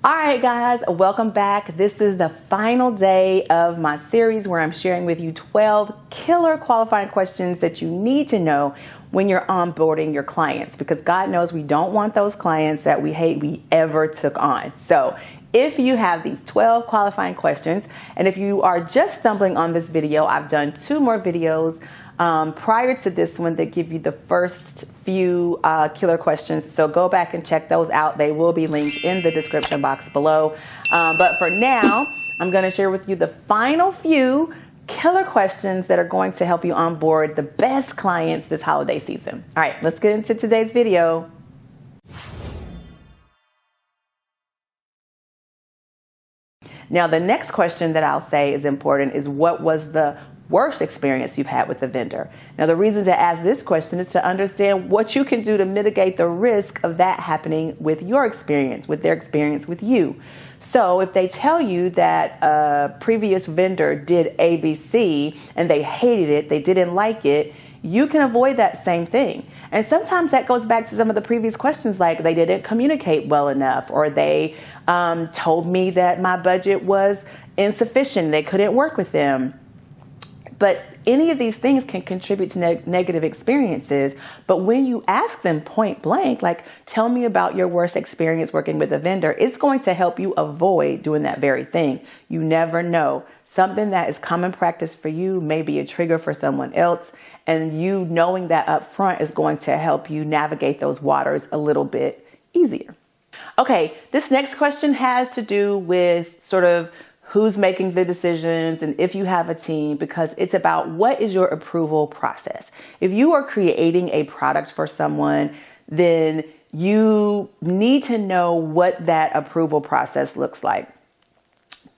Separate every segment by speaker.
Speaker 1: All right, guys, welcome back. This is the final day of my series where I'm sharing with you 12 killer qualifying questions that you need to know when you're onboarding your clients, because God knows we don't want those clients that we hate we ever took on. So if you have these 12 qualifying questions, and if you are just stumbling on this video, I've done 2 more videos prior to this one that give you the first few killer questions. So go back and check those out. They will be linked in the description box below. But for now, I'm going to share with you the final few killer questions that are going to help you onboard the best clients this holiday season. All right, let's get into today's video. Now, the next question that I'll say is important is, what was the worst experience you've had with the vendor? Now, the reason to ask this question is to understand what you can do to mitigate the risk of that happening with your experience, with their experience with you. So if they tell you that a previous vendor did ABC and they hated it, they didn't like it, you can avoid that same thing. And sometimes that goes back to some of the previous questions, like they didn't communicate well enough, or they told me that my budget was insufficient, they couldn't work with them. But any of these things can contribute to negative experiences. But when you ask them point blank, like, tell me about your worst experience working with a vendor, it's going to help you avoid doing that very thing. You never know. Something that is common practice for you may be a trigger for someone else. And you knowing that up front is going to help you navigate those waters a little bit easier. Okay, this next question has to do with sort of who's making the decisions and if you have a team, because it's about what is your approval process. If you are creating a product for someone, then you need to know what that approval process looks like.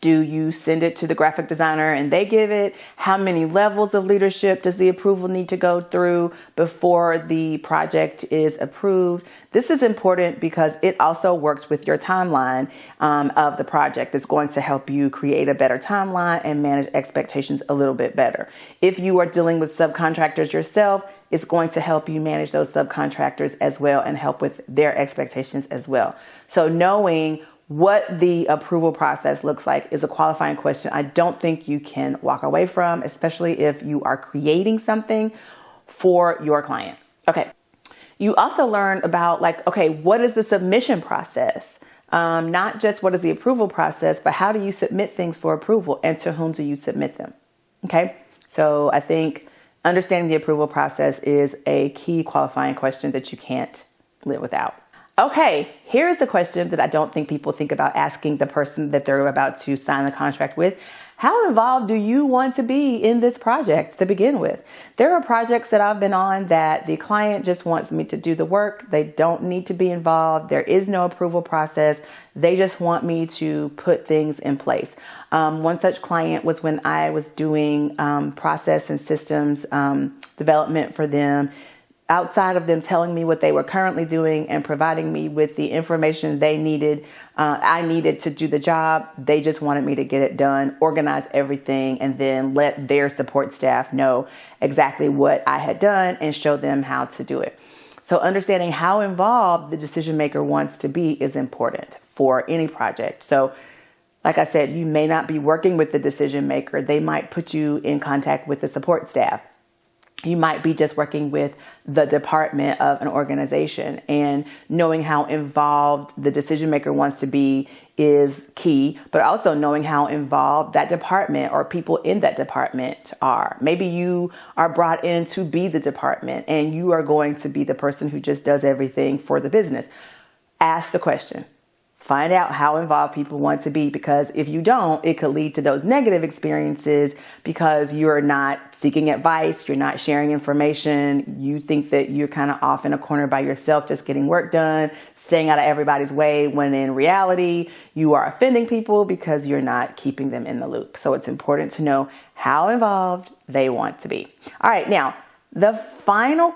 Speaker 1: Do you send it to the graphic designer and they give it? How many levels of leadership does the approval need to go through before the project is approved? This is important because it also works with your timeline of the project. It's going to help you create a better timeline and manage expectations a little bit better. If you are dealing with subcontractors yourself, it's going to help you manage those subcontractors as well and help with their expectations as well. So knowing what the approval process looks like is a qualifying question I don't think you can walk away from, especially if you are creating something for your client. Okay. You also learn about, like, okay, what is the submission process? Not just what is the approval process, but how do you submit things for approval and to whom do you submit them? Okay. So I think understanding the approval process is a key qualifying question that you can't live without. Okay, here's the question that I don't think people think about asking the person that they're about to sign the contract with. How involved do you want to be in this project to begin with? There are projects that I've been on that the client just wants me to do the work. They don't need to be involved. There is no approval process. They just want me to put things in place. One such client was when I was doing process and systems development for them. Outside of them telling me what they were currently doing and providing me with the information they needed, I needed to do the job, they just wanted me to get it done, organize everything, and then let their support staff know exactly what I had done and show them how to do it. So understanding how involved the decision maker wants to be is important for any project. So like I said, you may not be working with the decision maker. They might put you in contact with the support staff. You might be just working with the department of an organization, and knowing how involved the decision maker wants to be is key, but also knowing how involved that department or people in that department are. Maybe you are brought in to be the department and you are going to be the person who just does everything for the business. Ask the question. Find out how involved people want to be, because if you don't, it could lead to those negative experiences because you're not seeking advice, you're not sharing information, you think that you're kind of off in a corner by yourself just getting work done, staying out of everybody's way, when in reality you are offending people because you're not keeping them in the loop. So it's important to know how involved they want to be. All right, now the final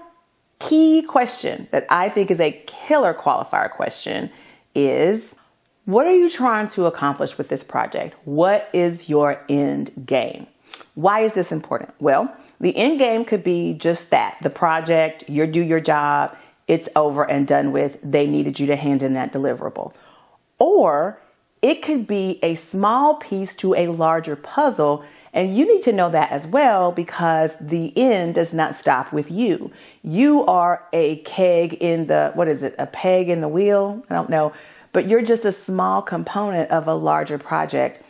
Speaker 1: key question that I think is a killer qualifier question is, what are you trying to accomplish with this project? What is your end game? Why is this important? Well, the end game could be just that. The project, you do your job, it's over and done with. They needed you to hand in that deliverable. Or it could be a small piece to a larger puzzle. And you need to know that as well, because the end does not stop with you. You are a keg in the, a peg in the wheel? I don't know. But you're just a small component of a larger project.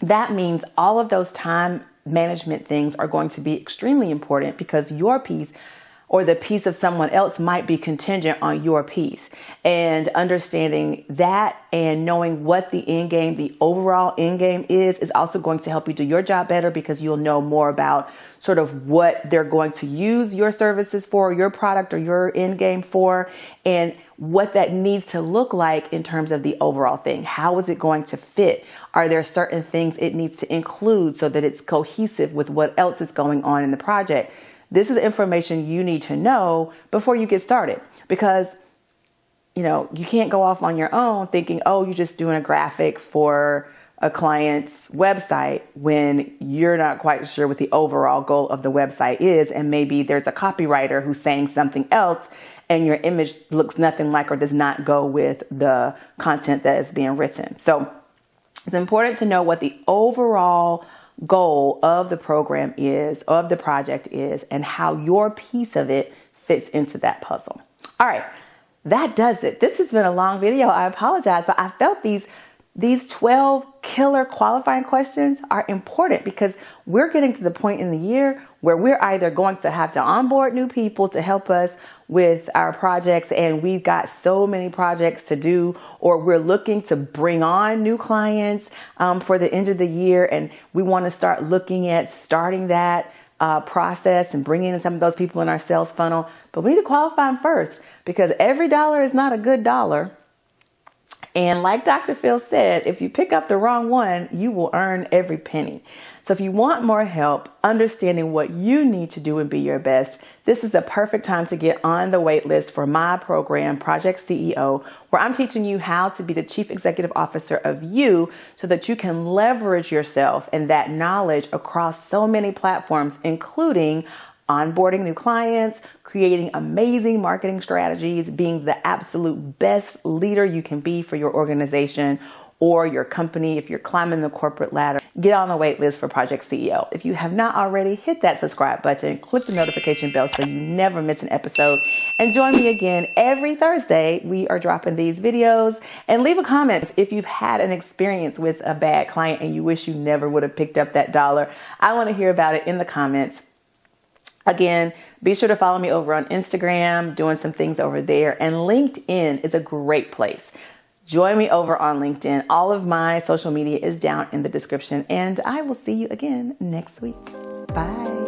Speaker 1: That means all of those time management things are going to be extremely important, because your piece or the piece of someone else might be contingent on your piece. And understanding that and knowing what the end game, the overall end game is also going to help you do your job better, because you'll know more about sort of what they're going to use your services for, your product or your end game for, and what that needs to look like in terms of the overall thing. How is it going to fit? Are there certain things it needs to include so that it's cohesive with what else is going on in the project? This is information you need to know before you get started, because, you can't go off on your own thinking, oh, you're just doing a graphic for a client's website when you're not quite sure what the overall goal of the website is. And maybe there's a copywriter who's saying something else and your image looks nothing like or does not go with the content that is being written. So it's important to know what the overall goal of the program is, of the project is, and how your piece of it fits into that puzzle. All right, that does it. This has been a long video. I apologize, but I felt these 12 killer qualifying questions are important, because we're getting to the point in the year where we're either going to have to onboard new people to help us with our projects, and we've got so many projects to do, or we're looking to bring on new clients for the end of the year, and we want to start looking at starting that process and bringing in some of those people in our sales funnel. But we need to qualify them first, because every dollar is not a good dollar. And like Dr. Phil said, if you pick up the wrong one, you will earn every penny. So if you want more help understanding what you need to do and be your best, this is the perfect time to get on the wait list for my program, Project CEO, where I'm teaching you how to be the chief executive officer of you, so that you can leverage yourself and that knowledge across so many platforms, including onboarding new clients, creating amazing marketing strategies, being the absolute best leader you can be for your organization or your company. If you're climbing the corporate ladder, get on the wait list for Project CEO. If you have not already, hit that subscribe button, click the notification bell so you never miss an episode, and join me again every Thursday. We are dropping these videos. And leave a comment if you've had an experience with a bad client and you wish you never would have picked up that dollar. I want to hear about it in the comments. Again, be sure to follow me over on Instagram, doing some things over there. And LinkedIn is a great place. Join me over on LinkedIn. All of my social media is down in the description. And I will see you again next week. Bye.